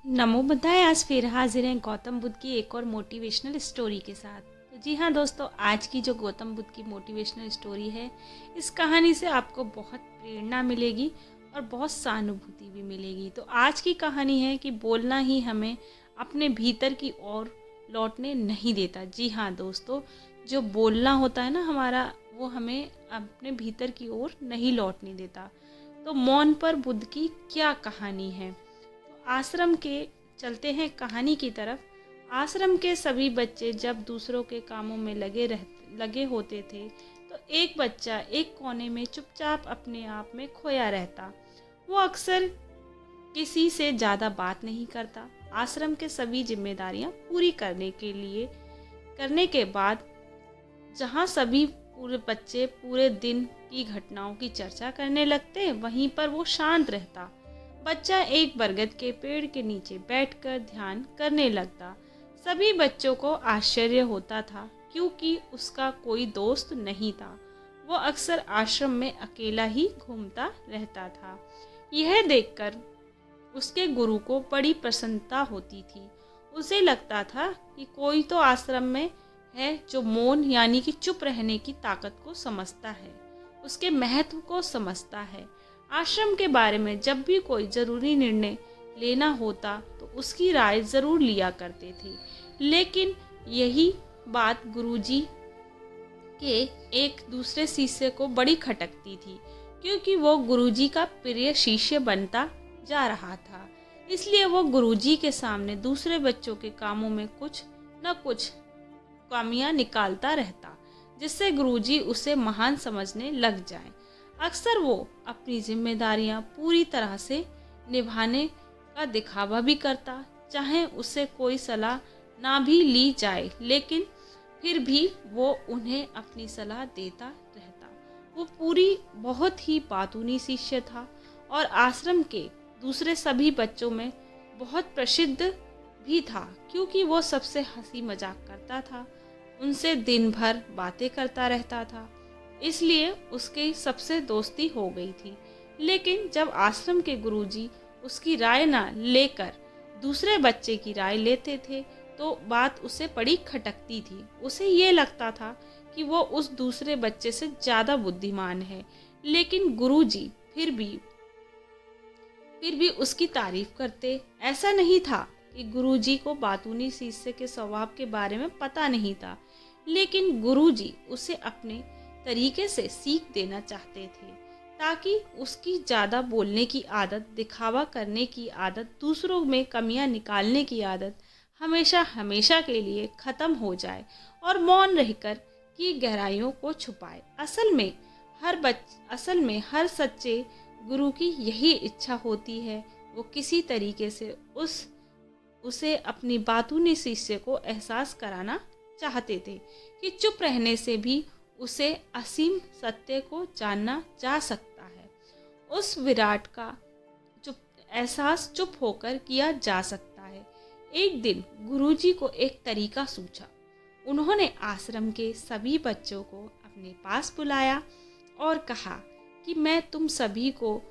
नमो बुद्धाय। आज फिर हाजिर हैं गौतम बुद्ध की एक और मोटिवेशनल स्टोरी के साथ। तो जी हाँ दोस्तों, आज की जो गौतम बुद्ध की मोटिवेशनल स्टोरी है, इस कहानी से आपको बहुत प्रेरणा मिलेगी और बहुत सहानुभूति भी मिलेगी। तो आज की कहानी है कि बोलना ही हमें अपने भीतर की ओर लौटने नहीं देता। जी हाँ दोस्तों, जो बोलना होता है ना हमारा, वो हमें अपने भीतर की ओर नहीं लौटने देता। तो मौन पर बुद्ध की क्या कहानी है। आश्रम के चलते हैं कहानी की तरफ। आश्रम के सभी बच्चे जब दूसरों के कामों में लगे होते थे, तो एक बच्चा एक कोने में चुपचाप अपने आप में खोया रहता। वो अक्सर किसी से ज़्यादा बात नहीं करता। आश्रम के सभी जिम्मेदारियां पूरी करने के बाद जहाँ सभी पूरे बच्चे पूरे दिन की घटनाओं की चर्चा करने लगते, वहीं पर वो शांत रहता। बच्चा एक बरगद के पेड़ के नीचे बैठकर ध्यान करने लगता। सभी बच्चों को आश्चर्य होता था क्योंकि उसका कोई दोस्त नहीं था। वो अक्सर आश्रम में अकेला ही घूमता रहता था। यह देखकर उसके गुरु को बड़ी प्रसन्नता होती थी। उसे लगता था कि कोई तो आश्रम में है जो मौन यानी कि चुप रहने की ताकत को समझता है, उसके महत्व को समझता है। आश्रम के बारे में जब भी कोई ज़रूरी निर्णय लेना होता तो उसकी राय ज़रूर लिया करते थे। लेकिन यही बात गुरुजी के एक दूसरे शिष्य को बड़ी खटकती थी, क्योंकि वो गुरुजी का प्रिय शिष्य बनता जा रहा था। इसलिए वो गुरुजी के सामने दूसरे बच्चों के कामों में कुछ न कुछ खामियां निकालता रहता, जिससे गुरुजी उसे महान समझने लग जाए। अक्सर वो अपनी जिम्मेदारियां पूरी तरह से निभाने का दिखावा भी करता, चाहे उससे कोई सलाह ना भी ली जाए, लेकिन फिर भी वो उन्हें अपनी सलाह देता रहता। वो बहुत ही बातूनी शिष्य था और आश्रम के दूसरे सभी बच्चों में बहुत प्रसिद्ध भी था, क्योंकि वो सबसे हंसी मजाक करता था, उनसे दिन भर बातें करता रहता था। इसलिए उसकी सबसे दोस्ती हो गई थी। लेकिन जब आश्रम के गुरुजी उसकी राय ना लेकर दूसरे बच्चे की राय लेते थे, तो बात उसे बड़ी खटकती थी। उसे ये लगता था कि वो उस दूसरे बच्चे से ज़्यादा बुद्धिमान है। लेकिन गुरुजी फिर भी उसकी तारीफ करते। ऐसा नहीं था कि गुरुजी को बातूनी शिष्य के स्वभाव के बारे में पता नहीं था, लेकिन गुरुजी उसे अपने तरीके से सीख देना चाहते थे, ताकि उसकी ज़्यादा बोलने की आदत, दिखावा करने की आदत, दूसरों में कमियां निकालने की आदत हमेशा हमेशा के लिए ख़त्म हो जाए और मौन रहकर की गहराइयों को छुपाए। असल में हर सच्चे गुरु की यही इच्छा होती है। वो किसी तरीके से उसे अपनी बातूनी शिष्य को एहसास कराना चाहते थे कि चुप रहने से भी उसे असीम सत्य को जानना जा सकता है। उस विराट का एहसास चुप होकर किया जा सकता है। एक दिन गुरुजी को एक तरीका सूझा। उन्होंने आश्रम के सभी बच्चों को अपने पास बुलाया और कहा कि मैं तुम सभी को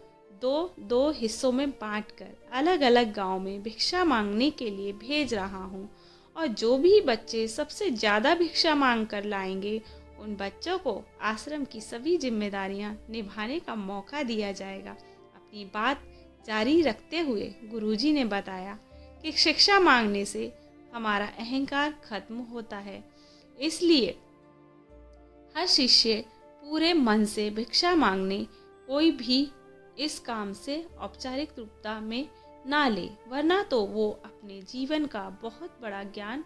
दो हिस्सों में बांटकर अलग अलग गांव में भिक्षा मांगने के लिए भेज रहा हूँ, और जो भी बच्चे सबसे ज़्यादा भिक्षा मांग कर लाएंगे, उन बच्चों को आश्रम की सभी जिम्मेदारियां निभाने का मौका दिया जाएगा। अपनी बात जारी रखते हुए गुरुजी ने बताया कि शिक्षा मांगने से हमारा अहंकार खत्म होता है। इसलिए हर शिष्य पूरे मन से भिक्षा मांगने, कोई भी इस काम से औपचारिक रूपता में ना ले, वरना तो वो अपने जीवन का बहुत बड़ा ज्ञान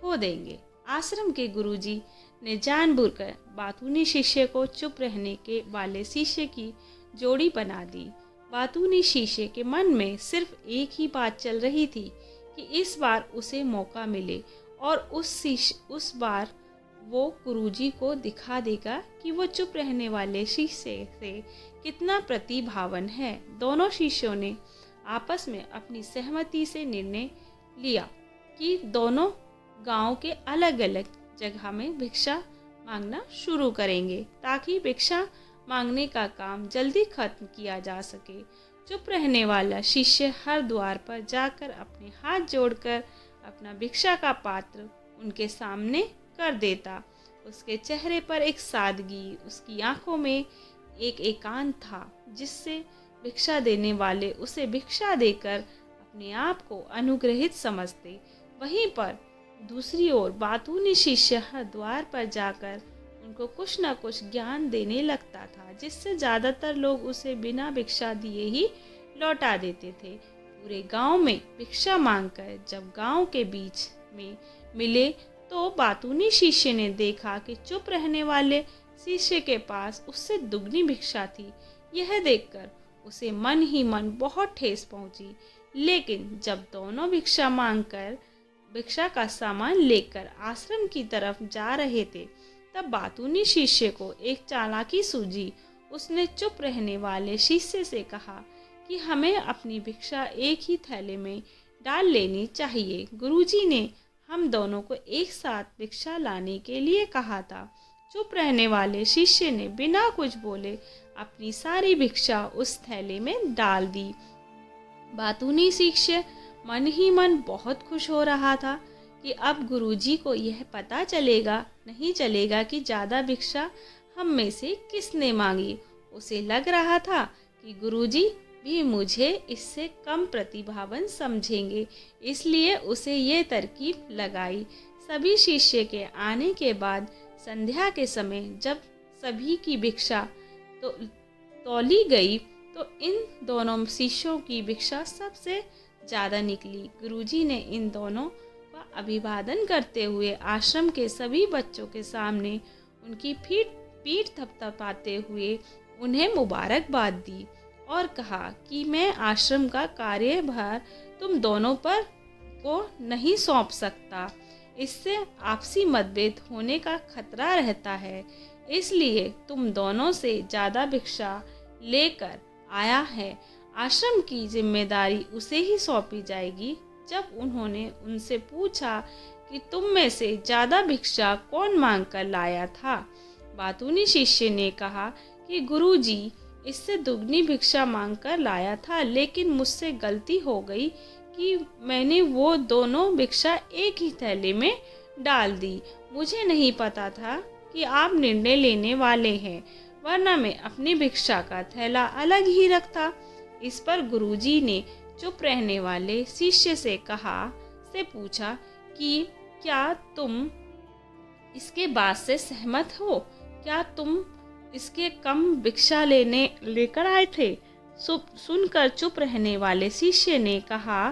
खो देंगे। आश्रम के गुरुजी ने जानबूझकर बातूनी शिष्य को चुप रहने के वाले शिष्य की जोड़ी बना दी। बातूनी शिष्य के मन में सिर्फ एक ही बात चल रही थी कि इस बार उसे मौका मिले और उस बार वो गुरुजी को दिखा देगा कि वो चुप रहने वाले शिष्य से कितना प्रतिभावान है। दोनों शिष्यों ने आपस में अपनी सहमति से निर्णय लिया कि दोनों गांव के अलग अलग जगह में भिक्षा मांगना शुरू करेंगे, ताकि भिक्षा मांगने का काम जल्दी खत्म किया जा सके। चुप रहने वाला शिष्य हर द्वार पर जाकर अपने हाथ जोड़कर अपना भिक्षा का पात्र उनके सामने कर देता। उसके चेहरे पर एक सादगी, उसकी आंखों में एक एकांत था, जिससे भिक्षा देने वाले उसे भिक्षा देकर अपने आप को अनुग्रहित समझते। वहीं पर दूसरी ओर बातूनी शिष्य हर द्वार पर जाकर उनको कुछ न कुछ ज्ञान देने लगता था, जिससे ज़्यादातर लोग उसे बिना भिक्षा दिए ही लौटा देते थे। पूरे गांव में भिक्षा मांगकर जब गांव के बीच में मिले तो बातूनी शिष्य ने देखा कि चुप रहने वाले शिष्य के पास उससे दुगनी भिक्षा थी। यह देखकर उसे मन ही मन बहुत ठेस पहुंची। लेकिन जब दोनों भिक्षा मांगकर भिक्षा का सामान लेकर आश्रम की तरफ जा रहे थे, तब बातूनी शिष्य को एक चालाकी सूझी। उसने चुप रहने वाले शिष्य से कहा कि हमें अपनी भिक्षा एक ही थैले में डाल लेनी चाहिए। गुरुजी ने हम दोनों को एक साथ भिक्षा लाने के लिए कहा था। चुप रहने वाले शिष्य ने बिना कुछ बोले अपनी सारी भिक्षा उस थैले में डाल दी। बातूनी शिष्य मन ही मन बहुत खुश हो रहा था कि अब गुरुजी को यह पता नहीं चलेगा कि ज़्यादा भिक्षा हम में से किसने मांगी। उसे लग रहा था कि गुरुजी भी मुझे इससे कम प्रतिभावान समझेंगे, इसलिए उसे ये तरकीब लगाई। सभी शिष्य के आने के बाद संध्या के समय जब सभी की भिक्षा तौली गई तो इन दोनों शिष्यों की भिक्षा सबसे ज़्यादा निकली। गुरुजी ने इन दोनों का अभिवादन करते हुए आश्रम के सभी बच्चों के सामने उनकी पीठ थपथपाते हुए उन्हें मुबारकबाद दी और कहा कि मैं आश्रम का कार्यभार तुम दोनों पर को नहीं सौंप सकता। इससे आपसी मतभेद होने का खतरा रहता है, इसलिए तुम दोनों से ज़्यादा भिक्षा लेकर आया है। आश्रम की जिम्मेदारी उसे ही सौंपी जाएगी। जब उन्होंने उनसे पूछा कि तुम में से ज़्यादा भिक्षा कौन मांग कर लाया था, बातूनी शिष्य ने कहा कि गुरुजी इससे दुगनी भिक्षा मांगकर लाया था, लेकिन मुझसे गलती हो गई कि मैंने वो दोनों भिक्षा एक ही थैले में डाल दी। मुझे नहीं पता था कि आप निर्णय लेने वाले हैं, वरना मैं अपनी भिक्षा का थैला अलग ही रखता। इस पर गुरुजी ने चुप रहने वाले शिष्य से पूछा कि क्या तुम इसके बात से सहमत हो? क्या तुम इसके कम भिक्षा लेकर आए थे? सुनकर चुप रहने वाले शिष्य ने कहा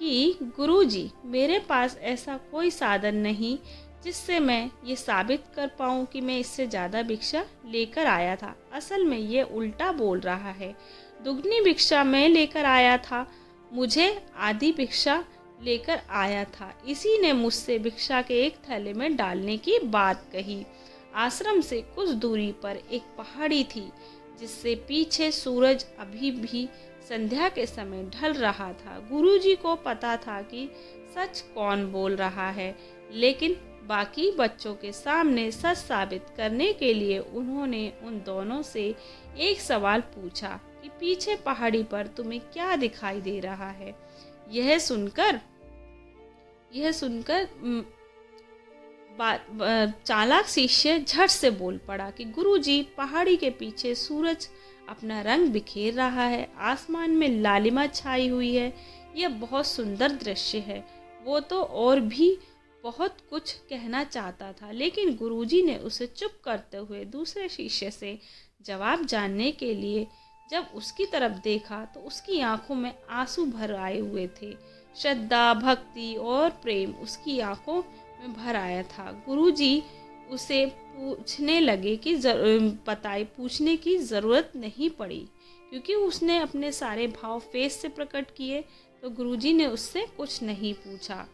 कि गुरुजी, मेरे पास ऐसा कोई साधन नहीं जिससे मैं ये साबित कर पाऊँ कि मैं इससे ज़्यादा भिक्षा लेकर आया था। असल में ये उल्टा बोल रहा है। दुगनी भिक्षा मैं लेकर आया था, मुझे आधी भिक्षा लेकर आया था। इसी ने मुझसे भिक्षा के एक थैले में डालने की बात कही। आश्रम से कुछ दूरी पर एक पहाड़ी थी, जिससे पीछे सूरज अभी भी संध्या के समय ढल रहा था। गुरुजी को पता था कि सच कौन बोल रहा है, लेकिन बाकी बच्चों के सामने सच साबित करने के लिए उन्होंने उन दोनों से एक सवाल पूछा कि पीछे पहाड़ी पर तुम्हें क्या दिखाई दे रहा है? यह सुनकर चालाक शिष्य झट से बोल पड़ा कि गुरुजी, पहाड़ी के पीछे सूरज अपना रंग बिखेर रहा है, आसमान में लालिमा छाई हुई है, यह बहुत सुंदर दृश्य है। वो तो और भी बहुत कुछ कहना चाहता था, लेकिन गुरुजी ने उसे चुप करते हुए दूसरे शिष्य से जवाब जानने के लिए जब उसकी तरफ देखा तो उसकी आंखों में आंसू भर आए हुए थे। श्रद्धा, भक्ति और प्रेम उसकी आंखों में भर आया था। गुरुजी उसे पूछने की ज़रूरत नहीं पड़ी, क्योंकि उसने अपने सारे भाव फेस से प्रकट किए, तो गुरुजी ने उससे कुछ नहीं पूछा।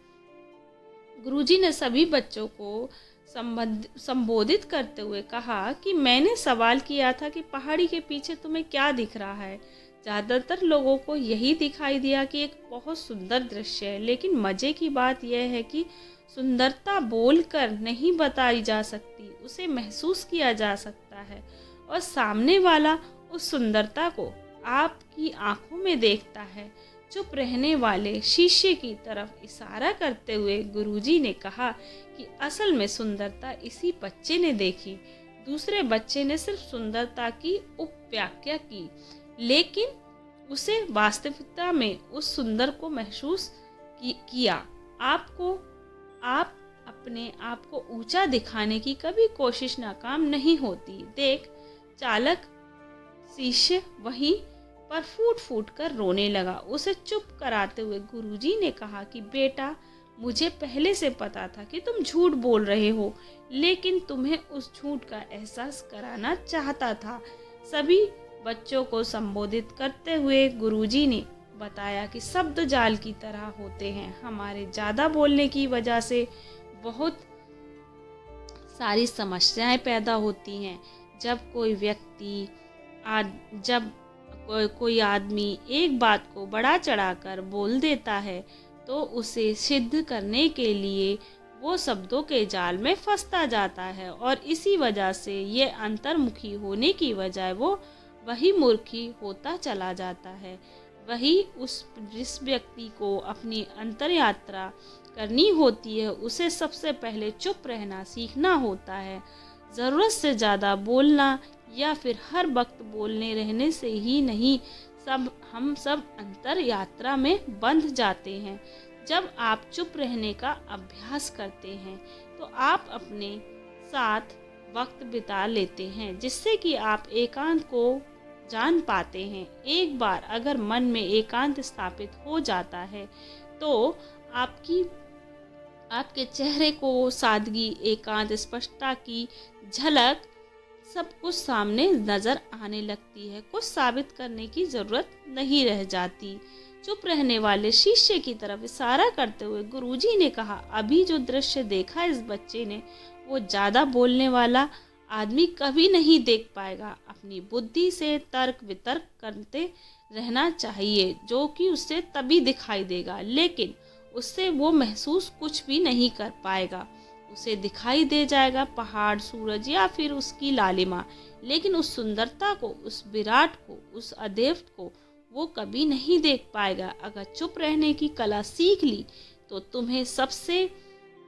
गुरुजी ने सभी बच्चों को संबोधित करते हुए कहा कि मैंने सवाल किया था कि पहाड़ी के पीछे तुम्हें क्या दिख रहा है। ज़्यादातर लोगों को यही दिखाई दिया कि एक बहुत सुंदर दृश्य है, लेकिन मज़े की बात यह है कि सुंदरता बोलकर नहीं बताई जा सकती, उसे महसूस किया जा सकता है, और सामने वाला उस सुंदरता को आपकी आंखों में देखता है। चुप रहने वाले शिष्य की तरफ इशारा करते हुए गुरुजी ने कहा कि असल में सुंदरता इसी बच्चे ने देखी। दूसरे बच्चे ने सिर्फ सुंदरता की उपव्याख्या की, लेकिन उसे वास्तविकता में उस सुंदर को महसूस किया। आप अपने आप को ऊंचा दिखाने की कभी कोशिश नाकाम नहीं होती। देख, चालक शिष्य वहीं पर फूट फूट कर रोने लगा। उसे चुप कराते हुए गुरुजी ने कहा कि बेटा, मुझे पहले से पता था कि तुम झूठ बोल रहे हो, लेकिन तुम्हें उस झूठ का एहसास कराना चाहता था। सभी बच्चों को संबोधित करते हुए गुरुजी ने बताया कि शब्द जाल की तरह होते हैं। हमारे ज़्यादा बोलने की वजह से बहुत सारी समस्याएं पैदा होती हैं। जब कोई आदमी एक बात को बढ़ा चढ़ाकर बोल देता है, तो उसे सिद्ध करने के लिए वो शब्दों के जाल में फंसता जाता है, और इसी वजह से ये अंतर्मुखी होने की बजाय वो वही मूर्खी होता चला जाता है। वही जिस व्यक्ति को अपनी अंतर यात्रा करनी होती है, उसे सबसे पहले चुप रहना सीखना होता है। ज़रूरत से ज़्यादा बोलना या फिर हर वक्त बोलने रहने से ही नहीं, हम सब अंतर यात्रा में बंध जाते हैं। जब आप चुप रहने का अभ्यास करते हैं तो आप अपने साथ वक्त बिता लेते हैं, जिससे कि आप एकांत को जान पाते हैं। एक बार अगर मन में एकांत स्थापित हो जाता है तो आपके चेहरे को सादगी, एकांत, स्पष्टता की झलक सब कुछ सामने नजर आने लगती है। कुछ साबित करने की जरूरत नहीं रह जाती। चुप रहने वाले शिष्य की तरफ इशारा करते हुए गुरुजी ने कहा, अभी जो दृश्य देखा इस बच्चे ने, वो ज्यादा बोलने वाला आदमी कभी नहीं देख पाएगा। अपनी बुद्धि से तर्क वितर्क करते रहना चाहिए, जो कि उससे तभी दिखाई देगा, लेकिन उससे वो महसूस कुछ भी नहीं कर पाएगा। उसे दिखाई दे जाएगा पहाड़, सूरज या फिर उसकी लालिमा, लेकिन उस सुंदरता को, उस विराट को, उस अदेव को वो कभी नहीं देख पाएगा। अगर चुप रहने की कला सीख ली तो तुम्हें सबसे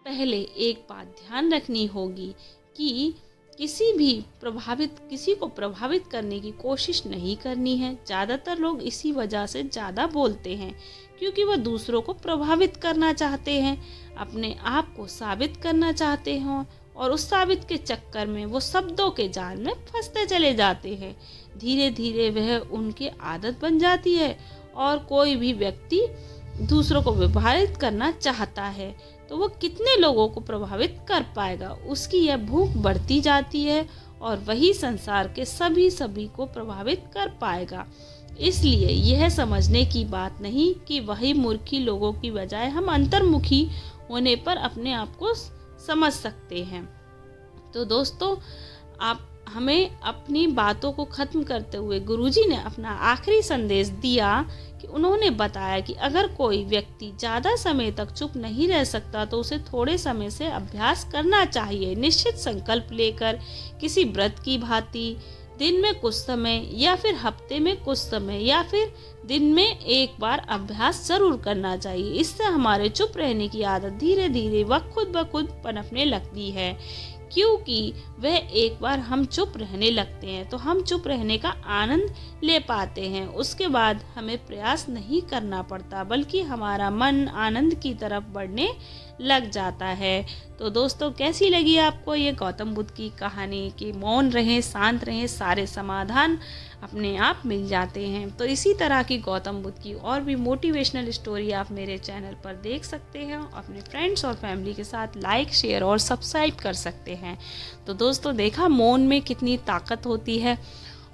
पहले एक बात ध्यान रखनी होगी कि किसी को प्रभावित करने की कोशिश नहीं करनी है। ज़्यादातर लोग इसी वजह से ज़्यादा बोलते हैं, क्योंकि वह दूसरों को प्रभावित करना चाहते हैं, अपने आप को साबित करना चाहते हैं, और उस साबित के चक्कर में वो शब्दों के जाल में फंसते चले जाते हैं। धीरे धीरे वह उनकी आदत बन जाती है, और कोई भी व्यक्ति दूसरों को प्रभावित करना चाहता है तो वो कितने लोगों को प्रभावित कर पाएगा, उसकी यह भूख बढ़ती जाती है, और वही संसार के सभी को प्रभावित कर पाएगा। इसलिए यह समझने की बात नहीं कि वही मूर्खी लोगों की बजाय हम अंतर्मुखी होने पर अपने आप को समझ सकते हैं। तो दोस्तों, हमें अपनी बातों को ख़त्म करते हुए गुरुजी ने अपना आखिरी संदेश दिया कि उन्होंने बताया कि अगर कोई व्यक्ति ज़्यादा समय तक चुप नहीं रह सकता तो उसे थोड़े समय से अभ्यास करना चाहिए। निश्चित संकल्प लेकर किसी व्रत की भांति दिन में कुछ समय, या फिर हफ्ते में कुछ समय, या फिर दिन में एक बार अभ्यास जरूर करना चाहिए। इससे हमारे चुप रहने की आदत धीरे धीरे खुद ब खुद पनपने लगती है, क्योंकि वह एक बार हम चुप रहने लगते हैं तो हम चुप रहने का आनंद ले पाते हैं। उसके बाद हमें प्रयास नहीं करना पड़ता, बल्कि हमारा मन आनंद की तरफ बढ़ने लग जाता है। तो दोस्तों, कैसी लगी आपको ये गौतम बुद्ध की कहानी कि मौन रहें, शांत रहें, सारे समाधान अपने आप मिल जाते हैं। तो इसी तरह की गौतम बुद्ध की और भी मोटिवेशनल स्टोरी आप मेरे चैनल पर देख सकते हैं। अपने फ्रेंड्स और फैमिली के साथ लाइक, शेयर और सब्सक्राइब कर सकते हैं। तो दोस्तों, देखा मौन में कितनी ताकत होती है,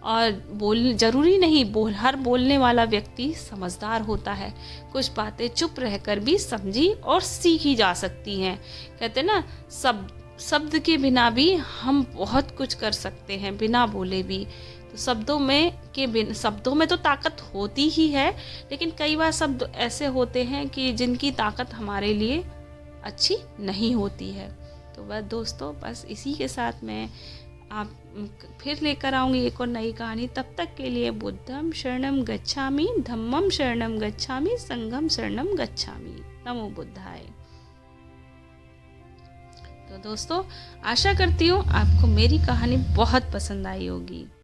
और जरूरी नहीं हर बोलने वाला व्यक्ति समझदार होता है। कुछ बातें चुप रहकर भी समझी और सीखी जा सकती हैं। कहते ना, शब्द के बिना भी हम बहुत कुछ कर सकते हैं, बिना बोले भी। तो शब्दों में तो ताकत होती ही है, लेकिन कई बार शब्द ऐसे होते हैं कि जिनकी ताकत हमारे लिए अच्छी नहीं होती है। तो बस दोस्तों, बस इसी के साथ मैं आप फिर लेकर आऊँगी एक और नई कहानी। तब तक के लिए बुद्धम शरणम गच्छामि, धम्मम शरणम गच्छामि, संघम शरणम गच्छामि। नमो बुद्धाय। तो दोस्तों, आशा करती हूँ आपको मेरी कहानी बहुत पसंद आई होगी।